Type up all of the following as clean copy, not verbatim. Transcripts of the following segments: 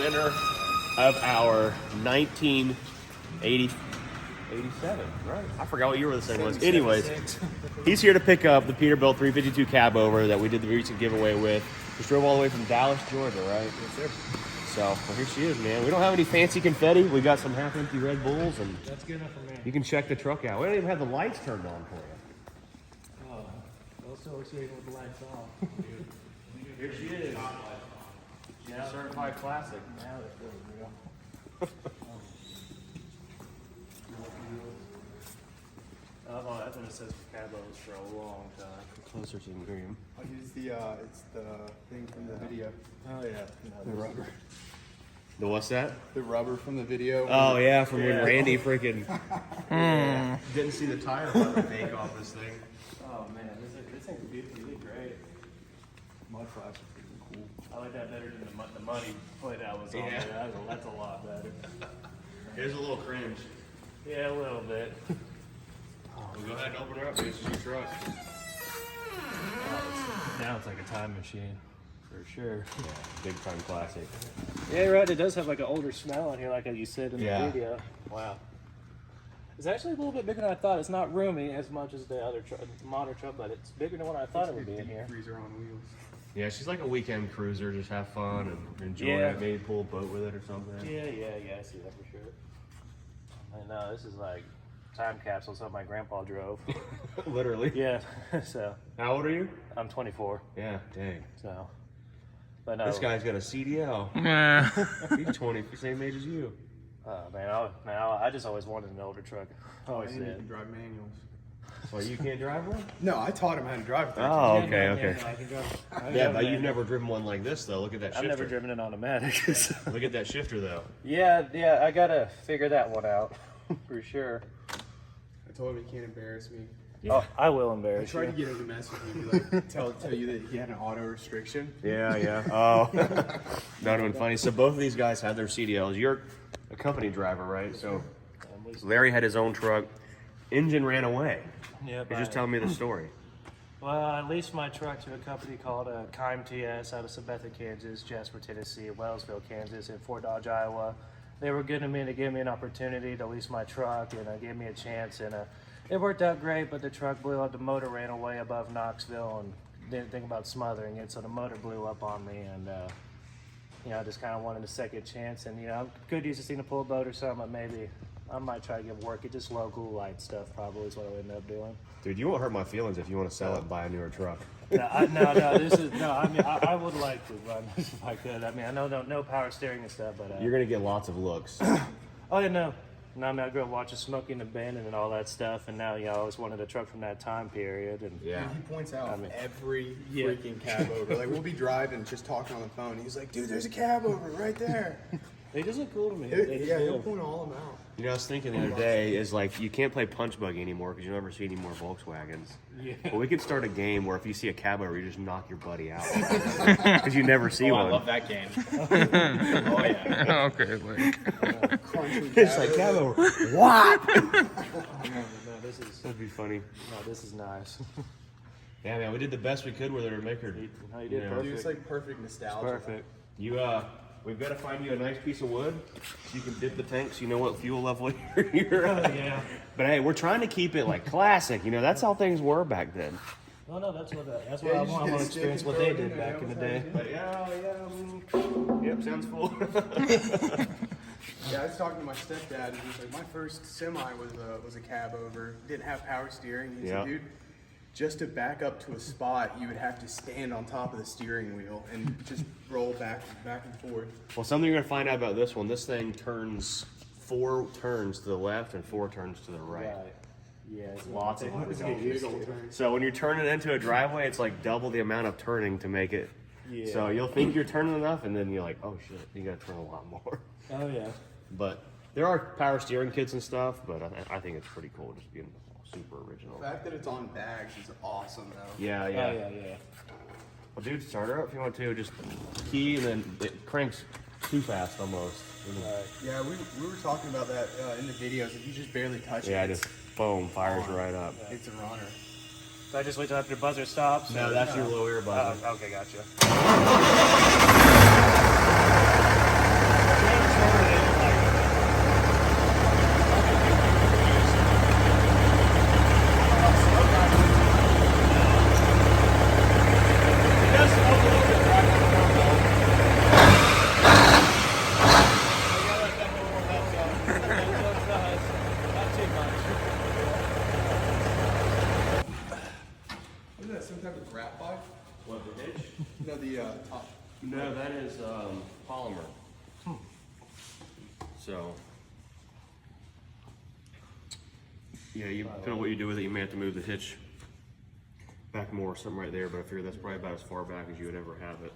winner of our 1987, right? I forgot what year this thing was. Anyways, he's here to pick up the Peterbilt 352 cabover that we did the recent giveaway with. Just drove all the way from Dallas, Georgia, right? Yes, sir. So, well, here she is, man. We don't have any fancy confetti. We got some half-empty Red Bulls, and that's good enough for me. You can check the truck out. We don't even have the lights turned on for you. Oh, I'll still see you with the lights off. Here she is. Yeah, certified classic. Now it's really real. Oh, that's what it says for cabos for a long time. Closer so you can hear him. I'll use the, it's the thing from the video. Oh, yeah. The rubber. The what's that? The rubber from the video. Oh, yeah, from when Randy freaking didn't see the tire rubber bake off this thing. Oh, man. This thing's beautifully great. Mud flaps are pretty cool. I like that better than the money plate I was on. Yeah. There. That's a lot better. Here's a little cringe. Yeah, a little bit. Well, go ahead and open her up. This is your truck. Now it's like a time machine. For sure. Yeah, big time classic. Yeah, right. It does have like an older smell in here, like you said in the Yeah. video. Wow. It's actually a little bit bigger than I thought. It's not roomy as much as the other modern truck, but it's bigger than what I thought it would be in here. Freezer on wheels. Yeah, she's like a weekend cruiser. Just have fun and enjoy Yeah. it. Maybe pull a boat with it or something. Yeah, I see that for sure. I know, this is like time capsule, something my grandpa drove. Literally. Yeah, so. How old are you? I'm 24, Yeah, dang. so. But no. This guy's got a CDL. He's 20, same age as you. Oh, man, I just always wanted an older truck. Always And you did. can drive manuals. Well, you can't drive one? No, I taught him how to drive. Oh, Yeah, okay, no, okay. I can drive. Yeah, but you've never driven one like this, though. Look at that shifter. I've never driven an automatic. So. Look at that shifter, though. Yeah, I gotta figure that one out for sure. I told him he can't embarrass me. Oh, I will I embarrass tried you. to get him to mess with me, like tell you that he had an auto restriction. Yeah. Oh. Not even funny. So both of these guys had their CDLs. You're a company driver, right? So Larry had his own truck. Engine ran away. Yeah, You're just telling me the story. Well, I leased my truck to a company called Keim TS out of Sabetha, Kansas, Jasper, Tennessee, Wellsville, Kansas, and Fort Dodge, Iowa. They were good to me to give me an opportunity to lease my truck and gave me a chance. And it worked out great, but the truck blew up. The motor ran away above Knoxville and didn't think about smothering it, so the motor blew up on me. And, I just kind of wanted a second chance. And, I could use this thing to pull a boat or something, but maybe I might try to get work. It just local light stuff probably is what I'll end up doing. Dude, you won't hurt my feelings if you want to sell it and buy a newer truck. I would like to run this if I could. I mean, I know no power steering and stuff, but You're going to get lots of looks. oh yeah, no. I mean, I grew up watching Smokey and the Bandit and all that stuff, and now I always wanted a truck from that time period. And Yeah. He points out every Yeah. freaking cab over. Like we'll be driving, just talking on the phone. He's like, "Dude, there's a cab over right there." they just look cool to me. He'll point all of them out. I was thinking the other day is like you can't play punch buggy anymore because you never see any more Volkswagens. Yeah. But we could start a game where if you see a cab over, you just knock your buddy out because you never see one. I love that game. Oh yeah. Okay, like. Crunchy It's cab like over. cab over. What? No, That'd be funny. this is nice. Yeah, man, we did the best we could with her to make her. You did Yeah. perfect. Dude, it's like perfect nostalgia. Perfect. We've got to find you a nice piece of wood so you can dip the tank so you know what fuel level you're at. Yeah. But hey, we're trying to keep it like classic. That's how things were back then. Well, no, that's what Yeah, I you just want get to a stick experience and what throw they it in did there, back in the that day. But yep, sounds full. Yeah, I was talking to my stepdad, and he's like, my first semi was a cab over. Didn't have power steering. He Yeah. said, dude, just to back up to a spot, you would have to stand on top of the steering wheel and just roll back and forth. Well, something you're gonna find out about this one. This thing turns 4 turns to the left and 4 turns to the right. Right. Yeah, it's Lots of it's them. Big old turn. So when you're turning into a driveway, it's like double the amount of turning to make it. Yeah. So you'll think you're turning enough, and then you're like, oh shit, you gotta turn a lot more. Oh yeah. But there are power steering kits and stuff, but I think it's pretty cool just being super original. The fact that it's on bags is awesome, though. Yeah. Oh yeah. Well, dude, start her up if you want to. Just key, and then it cranks too fast almost. Right. Yeah, we were talking about that in the videos. If you just barely touch Yeah, it, just boom, fires right up. it's a runner. So I just wait till after the buzzer stops. No, that's your low ear button. Oh, okay, gotcha. scrap pipe? What, the hitch? No, the top. No, that is polymer. So, yeah, you depending on what you do with it, you may have to move the hitch back more or something right there, but I figure that's probably about as far back as you would ever have it.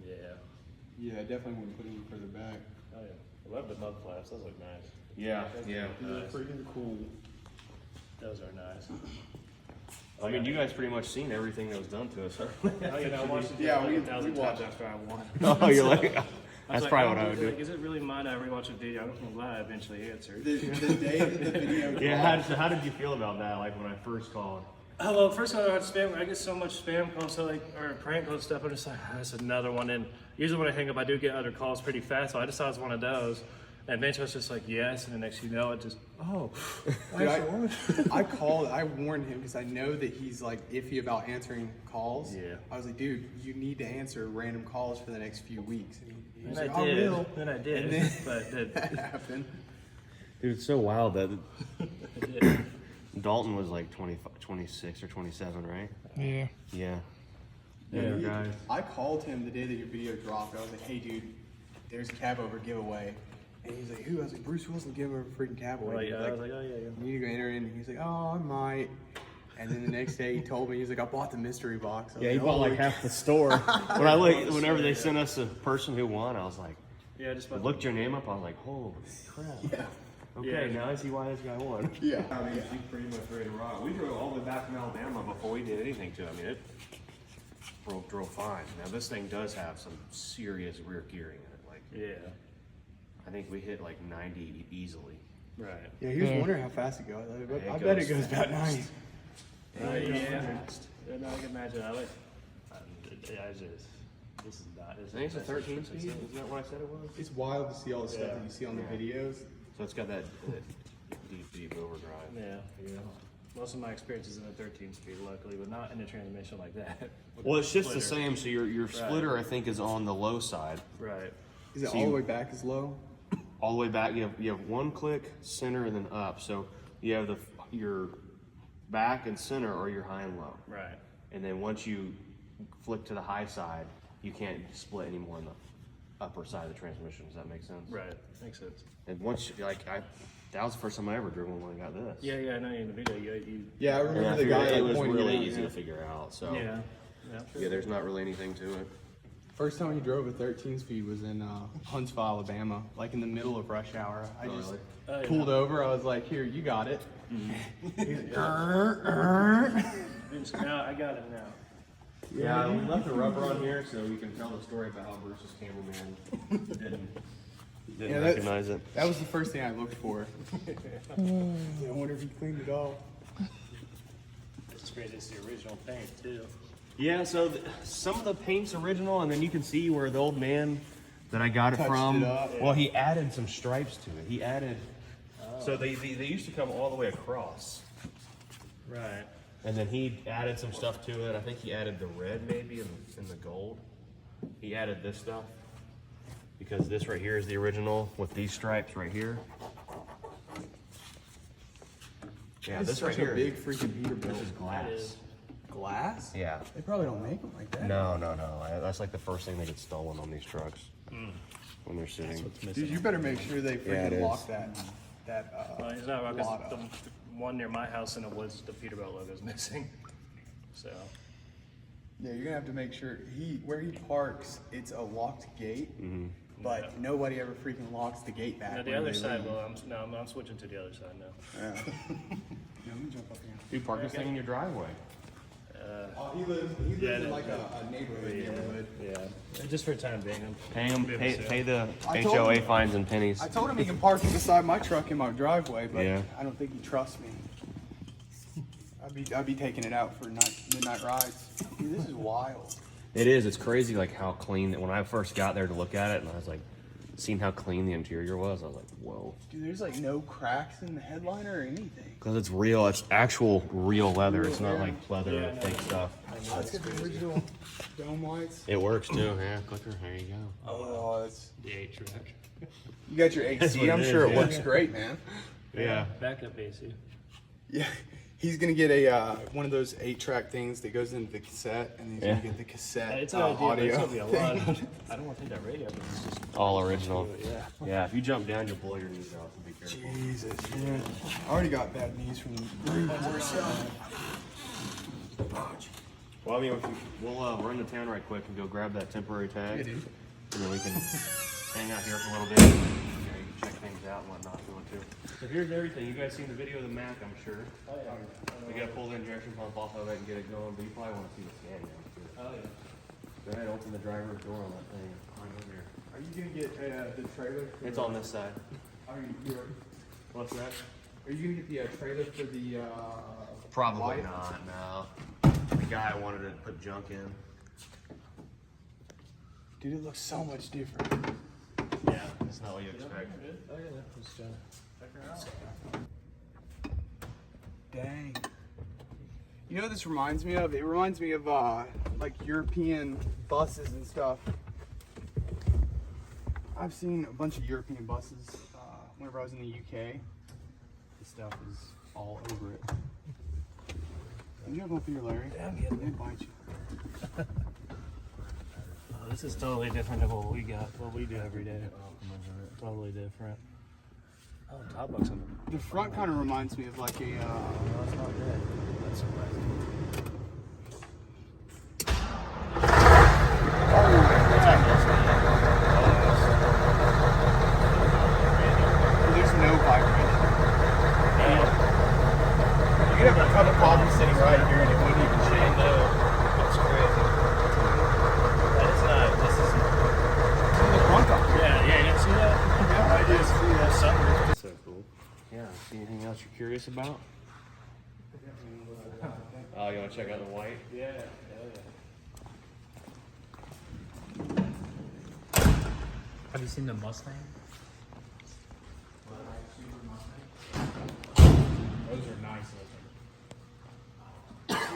Yeah. Yeah, I definitely wouldn't put it any further back. Oh yeah. I love the mud flaps. Those look nice. Yeah, yeah. They're freaking cool. Those are nice. I mean, you guys pretty much seen everything that was done to us, huh? Oh, you know, I watched it Yeah, like we 1,000 times watched. after I won. Oh, you're like, I was that's like, probably oh, what I would do. Is it really mine? I rewatched a video. I'm not gonna lie. I eventually answered. The day that the video Yeah, how did you feel about that, like when I first called? Oh, well, first of all, I spam. I get so much spam calls, so like, or prank call stuff. I'm just like, oh, that's another one. And usually when I hang up, I do get other calls pretty fast. So I just thought it was one of those. And eventually I was just like, yes. And the next you know, it just, oh. Dude, I warned him because I know that he's like iffy about answering calls. Yeah. I was like, dude, you need to answer random calls for the next few weeks. And he was And like, I did. I will. And I did. And then But that happened. Dude, it's so wild that I did. Dalton was like 26 or 27, right? Yeah. Yeah. Yeah. Guys. I called him the day that your video dropped. I was like, hey, dude, there's a cabover giveaway. And he's like, who? I was like, Bruce Wilson gave him a freaking cabover. Well, He's yeah, I was like, oh, yeah, yeah. you need to go enter in. And he's like, oh, I might. And then the next day he told me, he's like, I bought the mystery box. I was Yeah, he like, bought like "Holy half the store. When I looked, whenever they sent us a person who won, I was like, Yeah, just I about looked your name up, I was like, holy crap. Yeah. Okay, Yeah. now I see why this guy won. Yeah. I mean, he's pretty much ready to rock. We drove all the way back from Alabama before we did anything to it. I mean, it drove fine. Now, this thing does have some serious rear gearing in it. Like, Yeah. I think we hit like 90 easily. Right. Yeah, he was Yeah. wondering how fast it goes. Yeah, I it bet it goes goes about 90. Yeah. Yeah, no, I can imagine. I like, I just, this is not. I think it's a 13 speed. Isn't that what I said it was? It's wild to see all the stuff Yeah. that you see on the Yeah. videos. So it's got that deep overdrive. Yeah. Most of my experience is in a 13 speed, luckily, but not in a transmission like that. Well, it's just the Splitter. same. So your splitter, I think, is on the low side. Right. Is it So all the you- way back as low? All the way back, you have one click, center, and then up. So you have your back and center are your high and low. Right. And then once you flick to the high side, you can't split anymore on the upper side of the transmission. Does that make sense? Right. Makes sense. And once that was the first time I ever drove one when I got this. Yeah, yeah, I know you in the video. You Yeah, I And remember I the figured guy it that was pointed really it out, easy yeah. to figure out. So yeah. yeah, there's not really anything to it. First time he drove a 13 speed was in Huntsville, Alabama, like in the middle of rush hour. I just really? Oh, yeah. pulled over. I was like, here, you got it. He's like, Now I got it now. Yeah, we left the rubber on here so we can tell the story about how Bruce's cameraman didn't Yeah, that- recognize it. That was the first thing I looked for. I wonder if he cleaned it off. It's crazy. It's the original paint too. Yeah, so some of the paint's original, and then you can see where the old man that I got it Touched from. it up. Well, he added some stripes to it. He added. So they used to come all the way across, Right. and then he added some stuff to it. I think he added the red maybe and the gold. He added this stuff because this right here is the original with these stripes right here. Yeah, It's this right such a here. big freaking Peterbilt. This is glass. is. Glass? Yeah. They probably don't make them like that. No. That's like the first thing that gets stolen on these trucks when they're sitting. Dude, you better make sure they Yeah, it freaking is. lock that Well, he's not wrong. 'Cause lot the up. one near my house in the woods, the Peterbilt logo's missing. So. Yeah, you're gonna have to make sure where he parks, it's a locked gate, but nobody ever freaking locks the gate back. Now the when other they side. leave. Well, I'm switching to the other side now. Yeah. Yeah, let me jump up here. Dude, park this thing in your driveway. Oh, he lives Yeah, in like a neighborhood. Yeah. Just for the time being. Pay the I told HOA him- fines and pennies. I told him he can park it beside my truck in my driveway, but Yeah. I don't think he trusts me. I'd be taking it out for midnight rides. Dude, this is wild. It is. It's crazy, like how clean. When I first got there to look at it, and I was like, seeing how clean the interior was, I was like, whoa. Dude, there's like no cracks in the headliner or anything. Because it's real. It's actual real leather. It's not like leather or Yeah, no, fake stuff. Oh, it's got the original dome lights. It works too. Yeah, clicker. There you go. Oh, that's. The 8-track. You got your That's AC. what I'm it sure is, it yeah. works great, man. Yeah. Backup AC. Yeah, He's gonna get a one of those 8-track things that goes into the cassette, and he's gonna get the cassette It's an idea, but it's audio. gonna be a lot. I don't want to take that radio, but it's just All original. yeah. Yeah, if you jump down, you'll blow your knees out. So be careful. Jesus, man. I already got bad knees from the Well, I mean, we'll run to town right quick and go grab that temporary tag. Yeah, dude. And then we can hang out here for a little bit. You can check things out and whatnot if you want to. So here's everything. You guys seen the video of the Mac, I'm sure. Oh yeah. We gotta pull the injection pump off of it and get it going, but you probably want to see the scan now too. Oh yeah. Go ahead, open the driver's door on that thing. Climb over here. Are you gonna get the trailer? It's on this side. Are you What's that? Are you gonna get the trailer for the? Probably light? not, no. The guy wanted to put junk in. Dude, it looks so much different. Yeah, it's not what you expect. Oh yeah. Just check her out. Dang. You know what this reminds me of? It reminds me of like European buses and stuff. I've seen a bunch of European buses whenever I was in the UK. This stuff is all over it. Did you have one for your Larry? Yeah, I'm getting They bite you. Oh, this is totally different than what we got, what we do every day. Totally different. Oh, top box on The front kind of reminds me of like a. No, that's not good. That's surprising. There's no vibration. You could have a cup of coffee sitting right here and it wouldn't even shake. That's crazy. That's not. This is. The front up. Yeah, you didn't see that? Yeah, I did see that. Something. So cool. Yeah, see anything else you're curious about? Oh, you want to check out the white? Yeah. Have you seen the Mustang? Those are nice looking.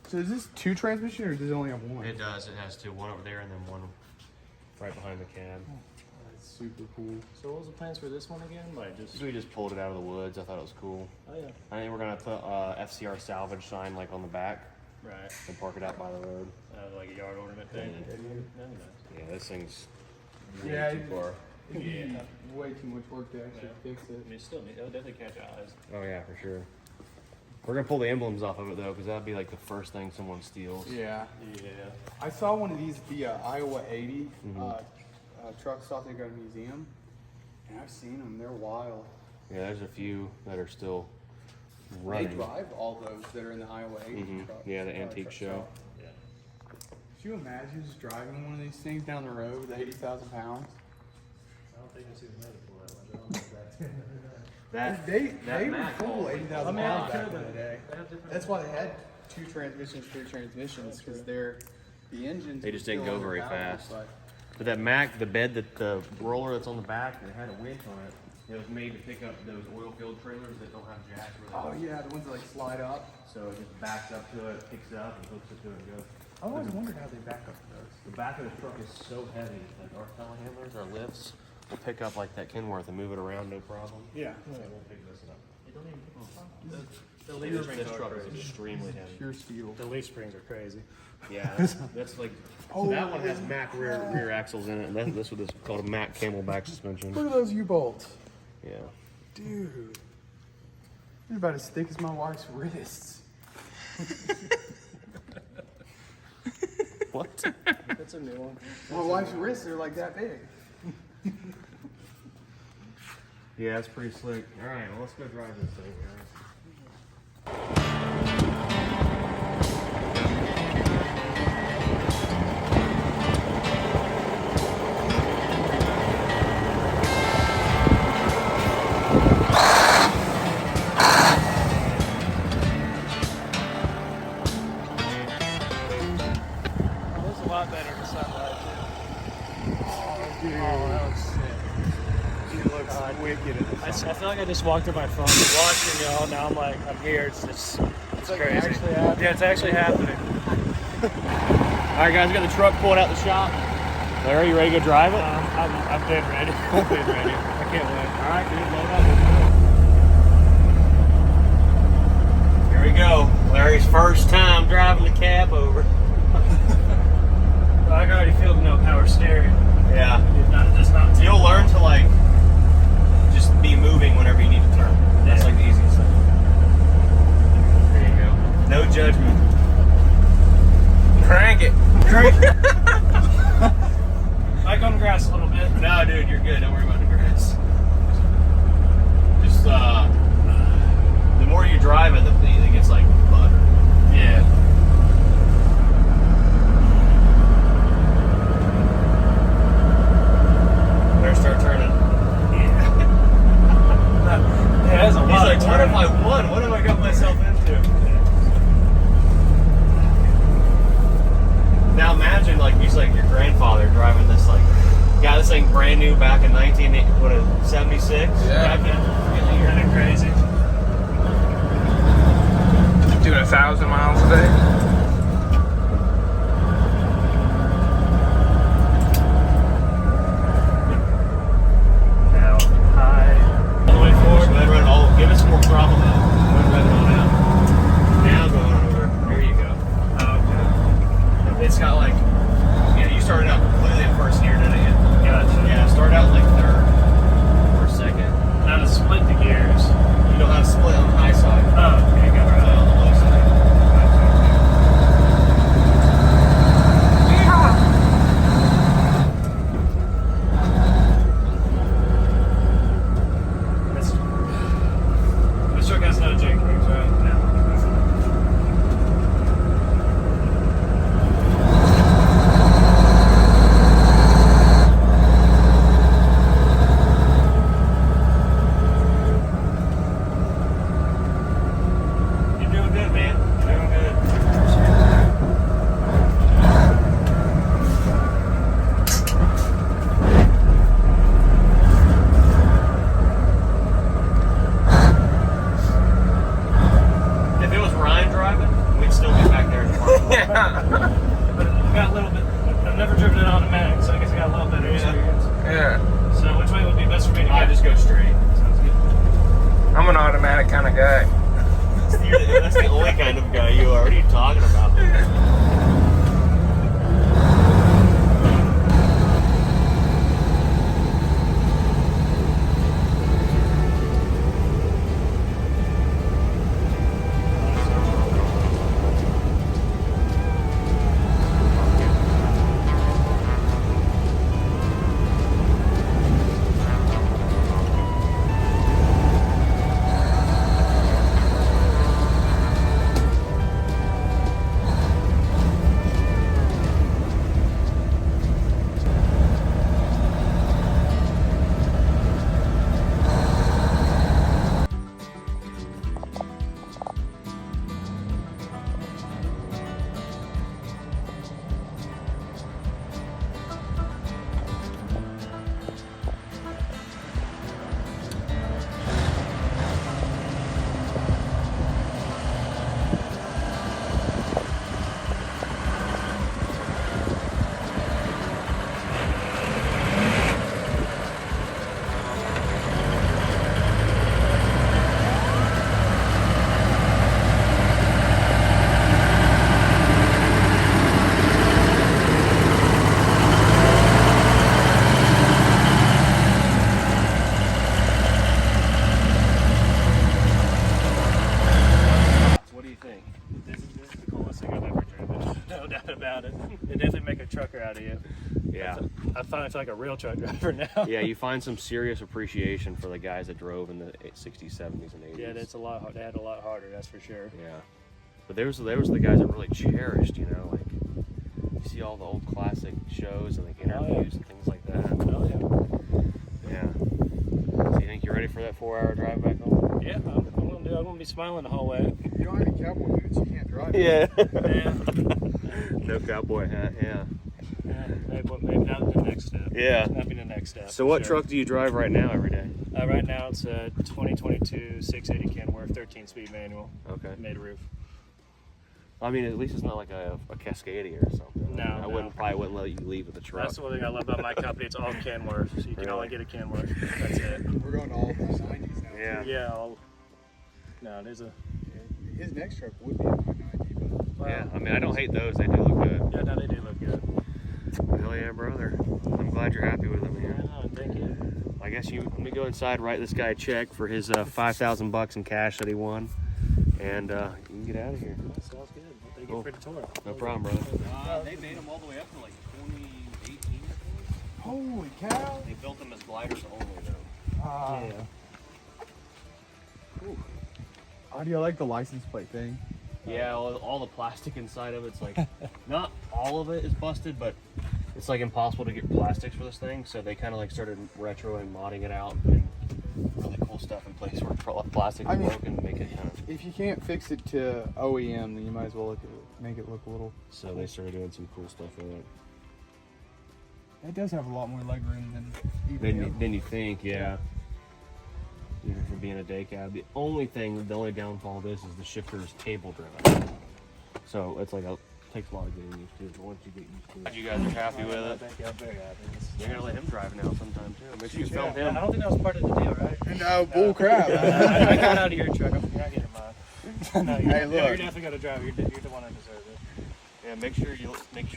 So is this 2 transmission or does it only have 1? It does. It has two. One over there and then one right behind the cab. That's super cool. So what was the plans for this one again? Like just. So we just pulled it out of the woods. I thought it was cool. Oh yeah. I think we're gonna put FCR salvage sign like on the back Right. and park it out by the road. Like a yard ornament thing. Yeah, this thing's Yeah, way too far. It'd be way too much work to actually fix I it. mean, still, it'll definitely catch eyes. Oh yeah, for sure. We're gonna pull the emblems off of it though, because that'd be like the first thing someone steals. Yeah. Yeah. I saw one of these at the Iowa 80 truck stop they got a museum. And I've seen them. They're wild. Yeah, there's a few that are still They running. drive all those that are in the Iowa 80 truck. Yeah, the antique truck show. stop. Could you imagine just driving one of these things down the road with 80,000 pounds? I don't think it's even made for that much. I don't know if That They that were Mac full always- 80,000 I mean, pounds it back could've in the been. day. They have different. That's why they had 2 transmissions, 3 transmissions, because they're the engines. They just were didn't still go very 100 fast. pounds, But that Mac, the bed that the roller that's on the back, it had a winch on it. It was made to pick up those oil-filled trailers that don't have jacks. but- Oh yeah, the ones that like slide up. So it just backs up to it, picks it up, and hooks it to it and goes. I always wondered how they back up to those. The back of the truck is so heavy that our telehandlers, our lifts, will pick up like that Kenworth and move it around no problem. Yeah. So it won't pick this up. The lever This springs are truck is crazy. extremely heavy. Pure steel. The leaf springs are crazy. Yeah, that's like. So that one has Mac rear axles in it, and this one is called a Mac Camelback suspension. Look at those U-bolts. Yeah. Dude. They're about as thick as my wife's wrists. What? That's a new one. My wife's wrists are like that big. Yeah, it's pretty slick. All right, well, let's go drive this thing, guys. It was a lot better in the sunlight too. Oh, that was sick. It looks wicked in the I feel like I just walked through my phone, watching y'all. Now I'm like, I'm here. It's just, it's like crazy. actually happening. Yeah, it's actually happening. All right, guys, we got the truck pulled out the shop. Larry, you ready to go drive it? I'm dead ready. I'm dead ready. I can't wait. All right, dude, load up. Let's go. I won. What have I got myself into? Now imagine, like, he's like your grandfather driving this, like, got this thing brand new back in 1976. Yeah. You're kind of crazy. Doing 1,000 miles a day. Now, high. All the way forward. Go ahead, run it all. Give us some more throttle now. Go ahead, run it on out. Now go on over. There you go. Okay. It's got like, yeah, you started out completely at first gear, didn't you? Gotcha. Yeah, start out like third or second. How to split the gears. You know how to split on the high side. Oh, okay, got Right right. on the low side. This truck has no jink rings, right? No. You're doing good, man. You're doing good. If it was Ryan driving, we'd still be back there in the parking lot. But I got a little bit. I've never driven an automatic, so I guess I got a little better experience. Yeah. So which way would be best for me to I get? just go straight. Sounds good. I'm an automatic kind of guy. That's the only kind of guy you are. What are you talking about? What do you think? This is the coolest thing I've ever driven. No doubt about it. They definitely make a trucker out of you. Yeah. I finally feel like a real truck driver now. Yeah, you find some serious appreciation for the guys that drove in the 60s, 70s, and 80s. Yeah, it's a lot hard. They had a lot harder, that's for sure. Yeah. But there was the guys that really cherished, you know, like you see all the old classic shows and like interviews and things like that. Oh yeah. Yeah. So you think you're ready for that 4-hour drive back home? Yeah, I'm gonna be smiling the whole way. If you don't have any cowboy boots, you can't drive. Yeah. Yeah. No cowboy hat, yeah. Maybe not the next step. Yeah. That'd be the next step. So for what sure. truck do you drive right now every day? Right now it's a 2022 680 Kenworth 13-speed manual. Okay. Made roof. I mean, at least it's not like a Cascadia or something. No, I no. probably wouldn't let you leave with the truck. That's the one thing I love about my company. It's all Kenworth, so you can only get a Kenworth. That's it. We're going to all the 90s now. Yeah. Yeah. No, there's a. His next truck would be a 90, but Well, Yeah, I mean, I don't hate those. They do look good. Yeah, no, they do look good. Hell yeah, brother. I'm glad you're happy with them Yeah, here. no, thank you. I guess let me go inside, write this guy a check for his $5,000 in cash that he won, and you can get out of here. That sounds good. Thank you Cool. for the tour. No problem, brother. They made them all the way up to like 2018. holy cow! They built them as gliders only, though. Yeah. How do you like the license plate thing? Yeah, all the plastic inside of it's like, not all of it is busted, but it's like impossible to get plastics for this thing, so they kind of like started retro and modding it out and really cool stuff in place where plastic I mean- broken, make it kind of. If you can't fix it to OEM, then you might as well make it look a little. So they started doing some cool stuff with it. It does have a lot more leg room than Then you think, yeah. Even for being a day cab, the only downfall of this is the shifter is table driven. So it's like takes a lot of getting used to. But once you get used to it, you guys are happy with it. Thank you. I'm very happy. You're gonna let him drive now sometime too. Make sure you film him. I don't think that was part of the deal, right? No, bull crap. I got out of your truck. You're not getting mine. No, Hey, look. you're definitely gonna drive. You're the one that deserves it. Yeah, make sure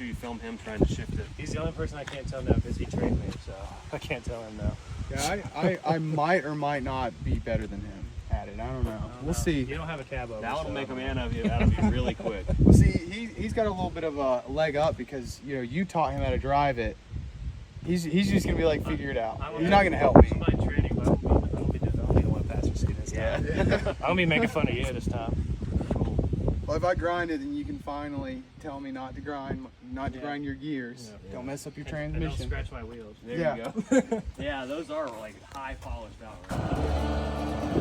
you film him trying to shift it. He's the only person I can't tell no because he trained me, so I can't tell him no. Yeah, I might or might not be better than him at it. I don't know. We'll see. You don't have a cab over. That'll so. make a man of you. That'll be really quick. Well, see, he's got a little bit of a leg up because you taught him how to drive it. He's just gonna be like, figure it out. He's not gonna help me. Somebody training, but I don't be the one pastor seat this time. Yeah. I don't be making fun of you this time. Well, if I grind it, then you can finally tell me not to grind your gears. Yeah. Don't mess up your And don't transmission. scratch my wheels. There Yeah. you go. Yeah, those are like high polished out. Right?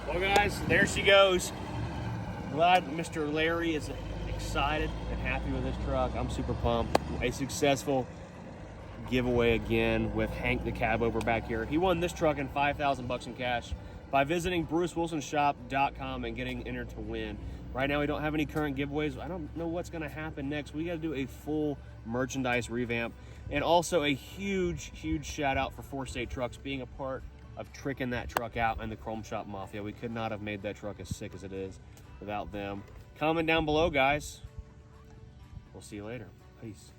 Well, guys, there she goes. Glad Mr. Larry is excited and happy with this truck. I'm super pumped. A successful giveaway again with Hank the cabover back here. He won this truck in $5,000 in cash by visiting BruceWilsonShop.com and getting entered to win. Right now we don't have any current giveaways. I don't know what's going to happen next. We got to do a full merchandise revamp, and also a huge shout out for 4 State Trucks being a part of tricking that truck out and the Chrome Shop Mafia. We could not have made that truck as sick as it is without them. Comment down below, guys. We'll see you later. Peace.